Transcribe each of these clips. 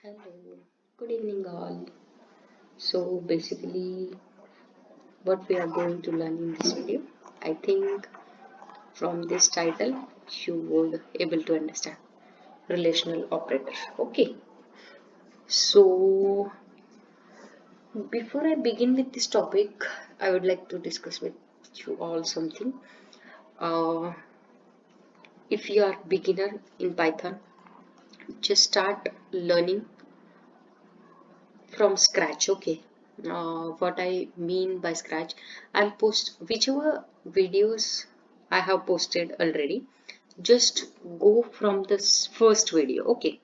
Hello, good evening all. So basically what we are going to learn in this video, I think from this title you would able to understand relational operator. Okay, so before I begin with this topic, I would like to discuss with you all something. Uh, if you are beginner in Python, just start learning from scratch. Okay, what I mean by scratch, I'll post whichever videos I have posted already. Just go from this first video, okay,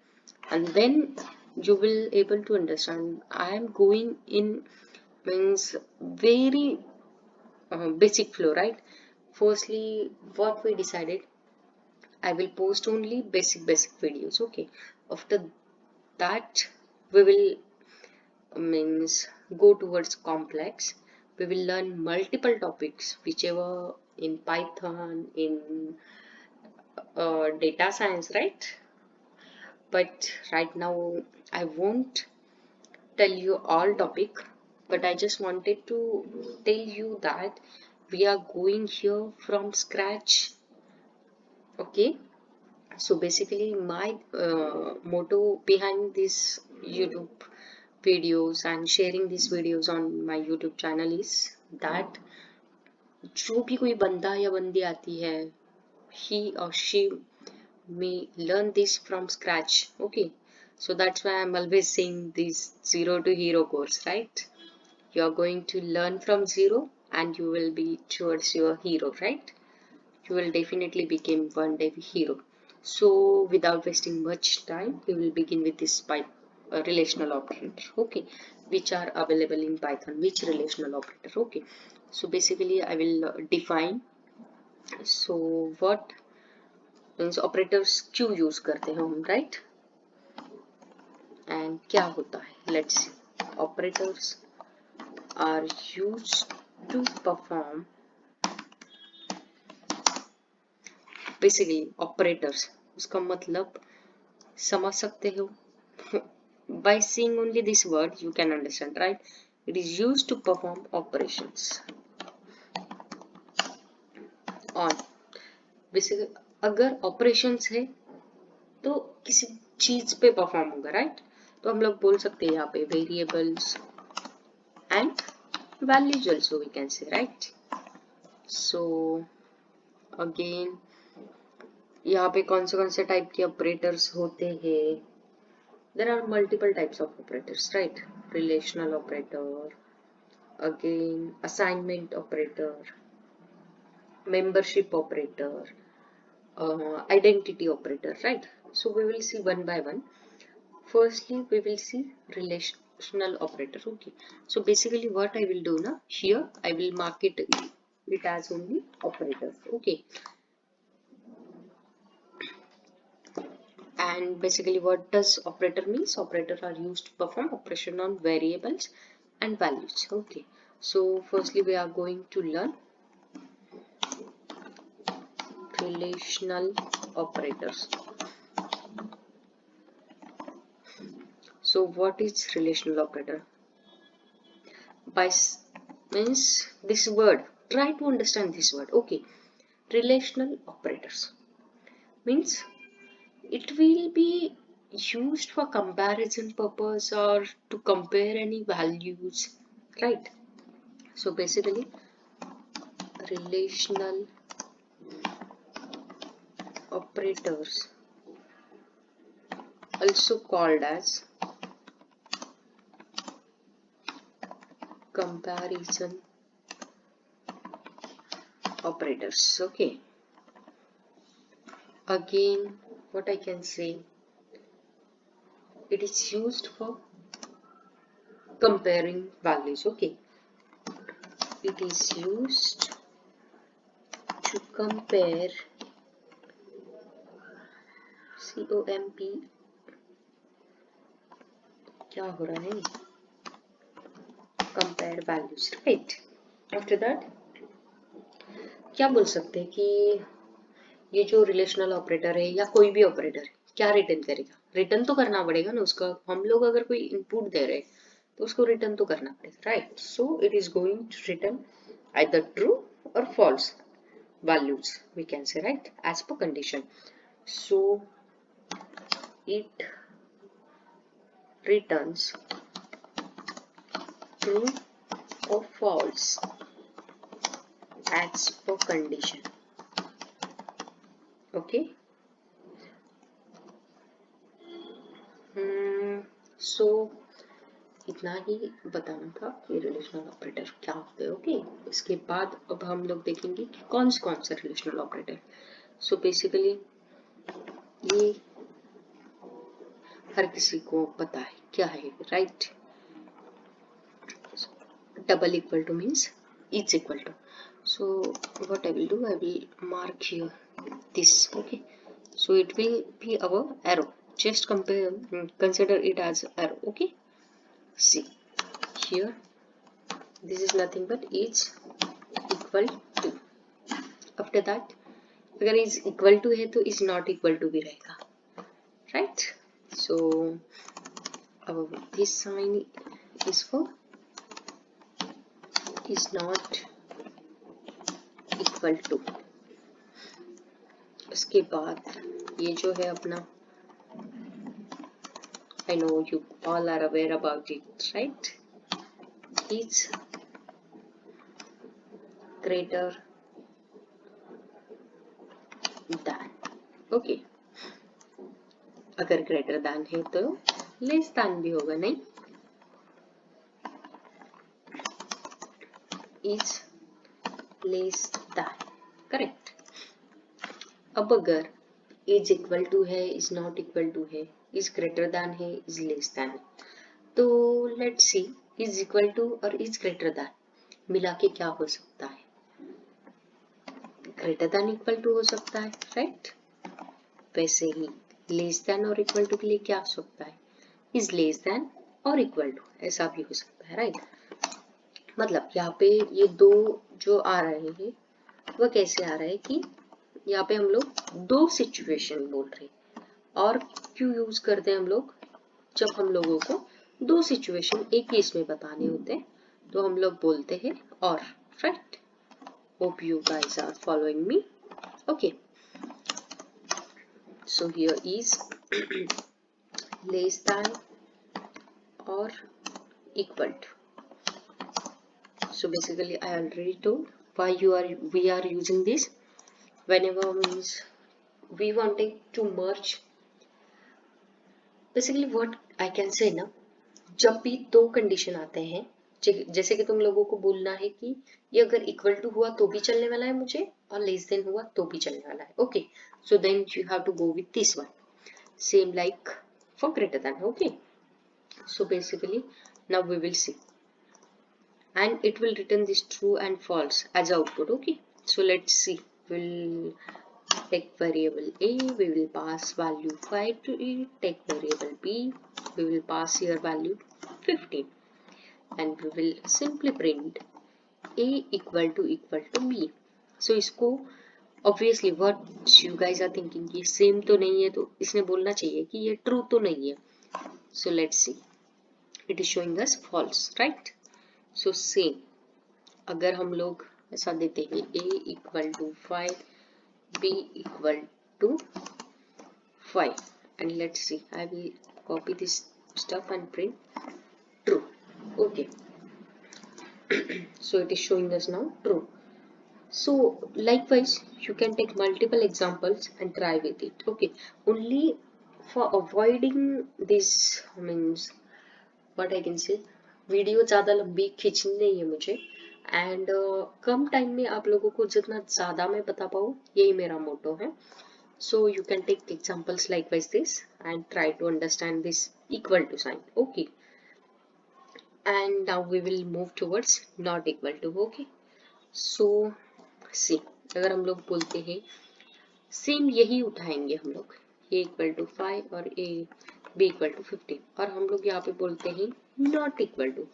and then you will able to understand. I am going in means very basic flow, right? Firstly, what we decided, I will post only basic videos, okay. After that we will means go towards complex. We will learn multiple topics whichever in Python, in data science, right? But right now I won't tell you all topic, but I just wanted to tell you that we are going here from scratch, okay. So basically my motto behind this YouTube videos and sharing these videos on my YouTube channel is that जो भी कोई बंदा या बंदी आती है, he or she may learn this from scratch, okay. So that's why I'm always saying this zero to hero course, right? You are going to learn from zero and you will be towards your hero, right? You will definitely become one day hero. So without wasting much time, we will begin with this relational operator, okay, which are available in Python. Which relational operator, okay. So basically I will define. So what means operators क्यों use करते हैं हम, right? And क्या होता है, let's see. Operators are used to perform, basically operators उसका मतलब समझ सकते हो. By seeing only this word you can understand, right? It is used to perform operations on, basically अगर operations है तो किसी चीज पे परफॉर्म होगा, राइट? तो हम लोग बोल सकते हैं यहाँ पे variables and values also we can say, right? So again यहाँ पे कौन से टाइप के ऑपरेटर्स होते हैं? There are multiple types of operators, right? Relational operator, again assignment operator, membership operator, identity operator, right? So we will see one by one. Firstly we will see relational operator, okay. So basically what I will do now, here I will mark it as only operators, okay. And basically what does operator means? Operator are used to perform operation on variables and values, okay. So firstly we are going to learn relational operators. So what is relational operator? By means this word, try to understand this word, okay. Relational operators means it will be used for comparison purpose or to compare any values, right? So basically relational operators also called as comparison operators, okay. Again what I can say, it is used for comparing values, okay. It is used to compare COMP, क्या हो रहा है, compare values, right? After that क्या बोल सकते हैं कि ये जो रिलेशनल ऑपरेटर है या कोई भी ऑपरेटर क्या रिटर्न करेगा? रिटर्न तो करना पड़ेगा ना उसका, हम लोग अगर कोई इनपुट दे रहे हैं तो उसको रिटर्न तो करना पड़ेगा, right? So it is going to return either true or false values, we can say, right, as per condition. So it returns true or false as per condition. Okay. So इतना ही बताना था कि relational operator क्या होते हैं। Okay, इसके बाद अब हम लोग देखेंगे कि कौन से रिलेशनल ऑपरेटर। सो बेसिकली ये हर किसी को पता है क्या है, right? Double equal to means each equal to. So what I will do, I will mark here this. Okay, so it will be our arrow. Just consider it as arrow. Okay, see here, this is nothing but each equal to. After that, अगर is equal to है तो is not equal to भी रहेगा, right? So this sign is for is not equal to. उसके बाद ये जो है अपना, I know you all are aware about it, right? Is greater than. Okay, अगर greater than है तो less than भी होगा, नहीं? Is less than, correct. अब अगर is equal to है, is not equal to है, is greater than है, is less than है, तो let's see is equal to और is greater than मिला के क्या हो सकता है? greater than equal to हो सकता है, right? वैसे ही less than और equal to के लिए क्या हो सकता है? is less than और equal to, ऐसा भी हो सकता है, right? मतलब यहाँ पे ये दो जो आ रहे हैं वह कैसे आ रहा है कि यहाँ पे हम लोग दो सिचुएशन बोल रहे हैं। और क्यों यूज करते हैं हम लोग? जब हम लोगों को दो सिचुएशन एक केस में बताने होते हैं तो हम लोग बोलते हैं or, right? Hope you guys are following me. Okay, so here is less than or equal to. So basically I already told why we are using this. Whenever means we wanting to merge, basically what I can say ना, जब भी दो condition आते हैं, जैसे कि तुम लोगों को बोलना है कि ये अगर इक्वल टू हुआ तो भी चलने वाला है मुझे और लेस देन हुआ तो भी चलने वाला है. Okay, so then you have to go with this one, same like for greater than. Okay, so basically now we will see, and it will return this true and false as output. Okay, so let's see. We'll take variable a, we will pass value 5 to it. Take variable b, we will pass here value 15, and we will simply print a equal to b. So इसको obviously what you guys are thinking कि same तो नहीं है, तो इसने बोलना चाहिए कि ये true तो नहीं है. So let's see, it is showing us false, right? So same, अगर हम लोग ऐसा देते हैं a equal to 5, b equal to 5, and let's see, I will copy this stuff and print true. Okay, so it is showing us now true. So likewise you can take multiple examples and try with it. Okay, only for avoiding this means what I can say, video ज़्यादा लंबी खींचनी नहीं है मुझे, and come time में आप लोगों को जितना ज़्यादा मैं बता पाऊँ यही मेरा मोटो है. So you can take examples like wise this and try to understand this equal to sign. Okay, and now we will move towards not equal to. Okay, so see, अगर हम लोग बोलते हैं सेम यही उठाएंगे हम लोग, ए इक्वल टू 5 और ए बी इक्वल टू 15, और हम लोग यहाँ पे बोलते हैं नॉट इक्वल टू.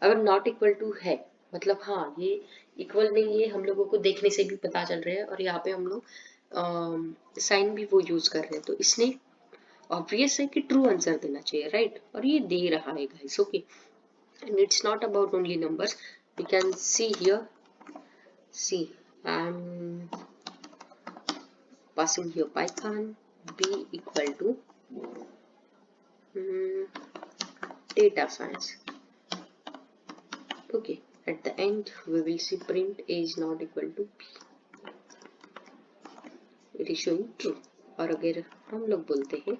अगर नॉट इक्वल टू है मतलब हाँ ये इक्वल नहीं है, हम लोगों को देखने से भी पता चल रहा है, और यहाँ पे हम लोग साइन भी वो यूज कर रहे हैं, तो इसने ऑब्वियस है कि ट्रू आंसर देना चाहिए, राइट? और ये दे रहा है guys, okay. And it's not about only numbers, we can see here, see I am passing here Python b equal to data science. Okay, at the end we will see print a is not equal to b, it is showing true. और अगर हम लोग बोलते हैं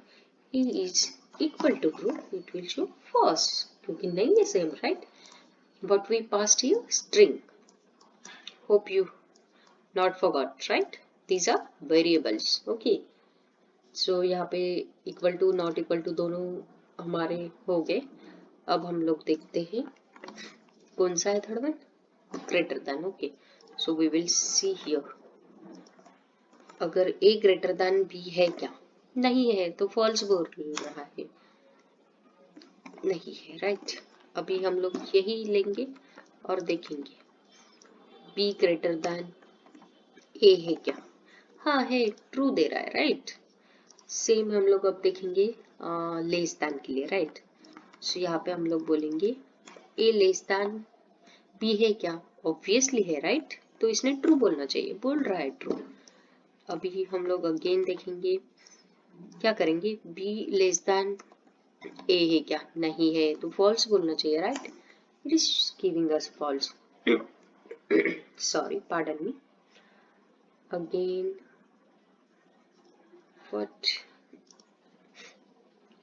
a is equal to true, it will show false, क्योंकि नहीं है same, right? But we passed here string. Hope you not forgot, right? These are variables, okay. So यहाँ पे equal to not equal to दोनों हमारे हो गए। अब हम लोग देखते हैं कौन सा है third one, greater than, okay. So we will see here, अगर a ग्रेटर देन b है क्या? नहीं है, तो फॉल्स बोल रहा है, नहीं है, राइट? अभी हम लोग यही लेंगे और देखेंगे b ग्रेटर देन a है क्या? हाँ है, ट्रू दे रहा है, राइट? सेम हम लोग अब देखेंगे लेस देन के लिए, राइट? सो यहाँ पे हम लोग बोलेंगे a लेस देन b है क्या? ऑब्वियसली है, राइट? तो इसने ट्रू बोलना चाहिए, बोल रहा है ट्रू। अभी हम लोग अगेन देखेंगे, क्या करेंगे, b लेस देन a है क्या? नहीं है, तो फॉल्स बोलना चाहिए, right? It is giving us false. Sorry, pardon me. Again what,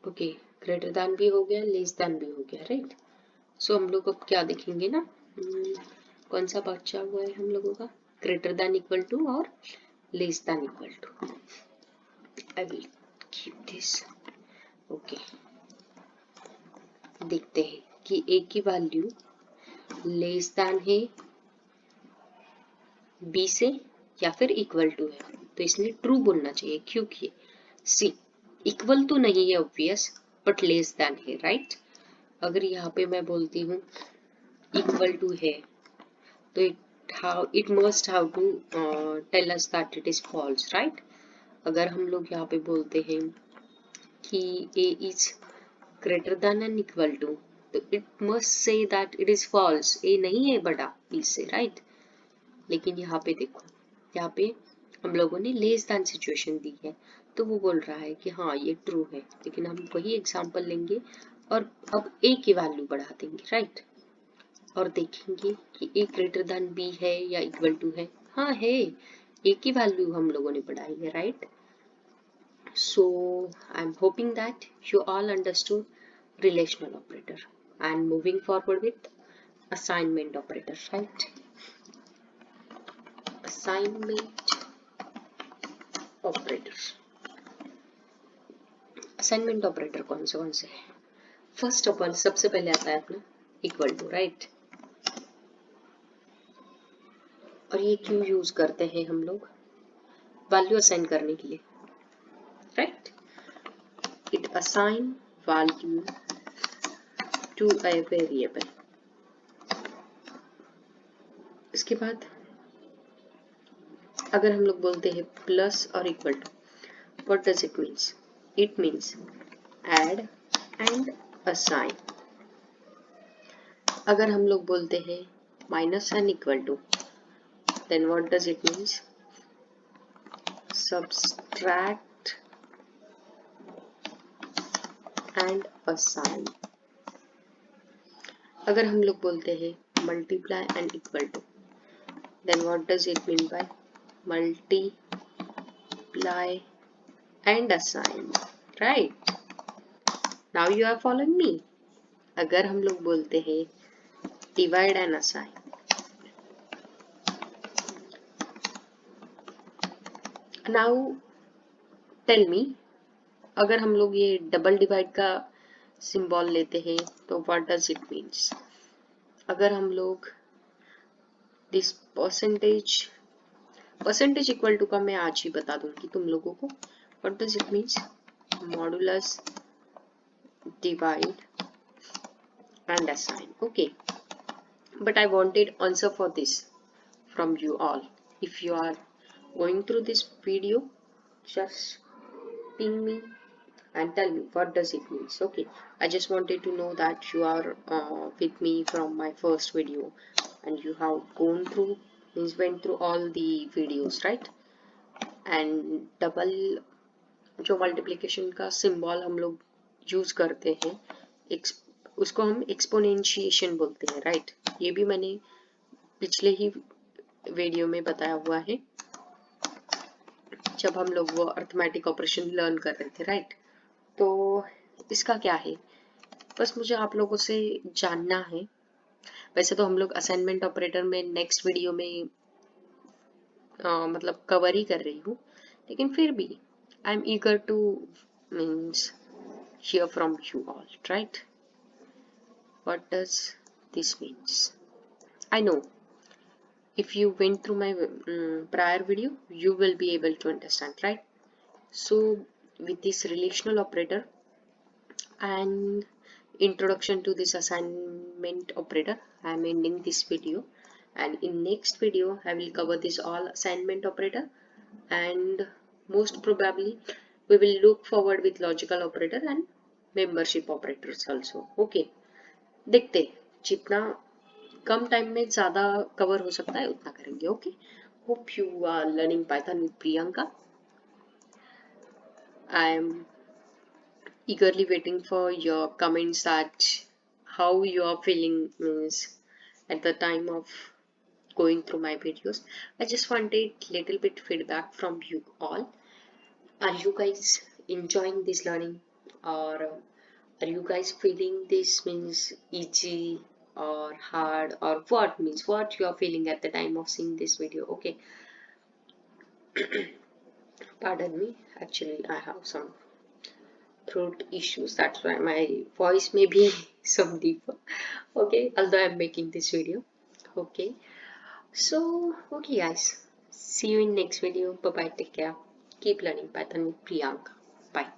okay, greater than भी हो गया, लेस देन भी हो गया, राइट? सो हम लोग अब क्या देखेंगे ना, कौन सा बचा हुआ है हम लोगों का, ग्रेटर देन इक्वल टू और less than equal to. I will keep this, okay. देखते हैं कि a की वैल्यू लेस देन है b से या फिर इक्वल टू है, तो इसने ट्रू बोलना चाहिए, क्योंकि सी इक्वल तो नहीं है ऑब्वियस, बट लेस देन है, राइट? अगर यहाँ पे मैं बोलती हूँ इक्वल टू है, तो it must how to tell us that it is false, right? अगर हम लोग यहाँ पे बोलते हैं कि a is greater than and equal to, तो it must say that it is false, a नहीं है बड़ा b से, राइट? लेकिन यहाँ पे देखो, यहाँ पे हम लोगों ने लेस देन सिचुएशन दी है, तो वो बोल रहा है कि हाँ ये ट्रू है, लेकिन हम वही एग्जांपल लेंगे और अब a की वैल्यू बढ़ा देंगे, राइट? और देखेंगे कि a ग्रेटर देन b है या इक्वल टू है। हाँ है, a की वैल्यू हम लोगों ने बढ़ाई है, right? So I'm hoping that you all understood relational operator, and moving forward with assignment operator, right? Assignment operator, assignment operator कौन से है? फर्स्ट ऑफ ऑल सबसे पहले आता है अपना इक्वल टू, राइट? और ये क्यों यूज करते हैं हम लोग? वैल्यू असाइन करने के लिए, right? It assign value to a variable. इसके बाद अगर हम लोग बोलते हैं प्लस और equal to, what does it means? It means add and assign. अगर हम लोग बोलते हैं minus and equal to, then what does it means? Subtract and assign. अगर हम लोग बोलते हैं multiply and equal to, then what does it mean by multiply and assign, right? Now you are following me. अगर हम लोग बोलते हैं divide and assign, now tell me, अगर हम लोग ये डबल डिवाइड का सिंबल लेते हैं तो what does it means? अगर हम लोग दिस परसेंटेज इक्वल टू का मैं आज ही बता दूंगी तुम लोगों को, what does it means? Modulus divide and assign, okay. But I wanted answer for this from you all. If you are going through this video, just ping me and tell me what does it mean. Okay, I just wanted to know that you are with me from my first video and you have gone through means went through all the videos, right? And double जो multiplication का symbol हम लोग use करते हैं उसको हम exponentiation बोलते हैं, राइट? ये भी मैंने पिछले ही वीडियो में बताया हुआ है जब हम लोग वो अर्थमेटिक ऑपरेशन लर्न कर रहे थे, राइट? तो इसका क्या है, बस मुझे आप लोगों से जानना है। वैसे तो हम लोग असाइनमेंट ऑपरेटर में नेक्स्ट वीडियो में मतलब कवर ही कर रही हूँ, लेकिन फिर भी I am eager two means hear from you all, right? What does this means? I know if you went through my prior video, you will be able to understand, right? So with this relational operator and introduction to this assignment operator, I am ending this video, and in next video I will cover this all assignment operator, and most probably we will look forward with logical operator and membership operators also. Okay, देखते हैं, जितना कम time में ज़्यादा cover हो सकता है उतना करेंगे. Okay, hope you are learning Python with Priyanka. I am eagerly waiting for your comments that how you are feeling means at the time of going through my videos. I just wanted little bit feedback from you all. Are you guys enjoying this learning, or are you guys feeling this means easy or hard, or what means what you are feeling at the time of seeing this video? Okay, pardon me, actually I have some throat issues, that's why my voice may be some deeper. Okay, although I'm making this video. Okay, so okay guys, see you in next video. Bye bye, take care, keep learning Python with Priyanka. Bye.